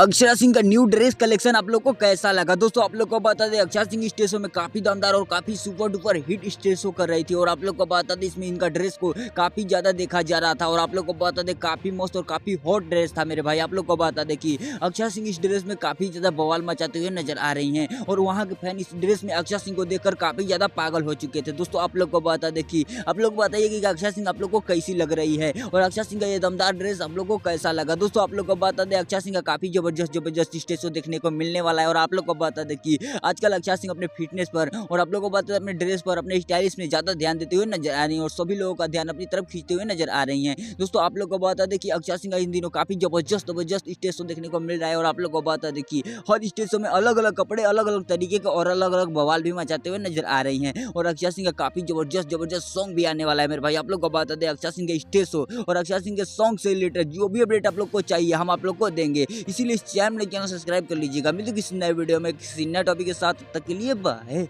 अक्षरा सिंह का new dress collection आप लोग को कैसा लगा। दोस्तों आप लोग को बता दें, अक्षरा सिंह स्टेज शो में काफी दमदार और काफी super duper hit stage show कर रही थी और आप लोग को बता दें इसमें इनका ड्रेस को काफी ज्यादा देखा जा रहा था और आप लोग को बता दें काफी मस्त और काफी हॉट ड्रेस था मेरे भाई। आप लोग को बता दें कि अक्षरा सिंह इस ड्रेस में काफी ज्यादा बवाल मचाते हुए नजर आ रही हैं और वहाँ के फैन इस ड्रेस में अक्षरा सिंह को देखकर काफी ज्यादा पागल हो चुके थे। दोस्तों आप लोग को बता दें कि आप लोग बताइए कि अक्षरा सिंह आप लोग को कैसी लग रही है और अक्षरा सिंह का ये दमदार ड्रेस आप लोग को कैसा लगा। दोस्तों आप लोग को बता दें अक्षरा सिंह का काफी जबरदस्त स्टेज शो देखने को मिलने वाला है और आप लोग को बता दें कि आजकल अक्षरा सिंह अपने फिटनेस पर और आप लोग को बता दें अपने ड्रेस पर अपने स्टाइलिश में ज्यादा ध्यान देते हुए नजर आ रही हैं और सभी लोगों का ध्यान अपनी तरफ खींचते हुए नजर आ रही हैं। दोस्तों आप लोग को बता दें कि अक्षरा सिंह इन दिनों काफी जबरदस्त स्टेज शो देखने को मिल रहा है और आप लोग को बता दें कि हर स्टेज शो में अलग अलग कपड़े अलग अलग तरीके के और अलग अलग बवाल भी मचाते हुए नजर आ रही हैं और अक्षरा सिंह का काफी जबरदस्त सॉन्ग भी आने वाला है मेरे भाई। आप लोग को बता दें अक्षरा सिंह के स्टेज शो और अक्षरा सिंह के सॉन्ग से रिलेटेड जो भी अपडेट आप लोग को चाहिए हम आप लोग को देंगे, इसीलिए इस चैनल सब्सक्राइब कर लीजिएगा। मिलते किसी नए वीडियो में किसी नए टॉपिक के साथ, तब तक के लिए बाय।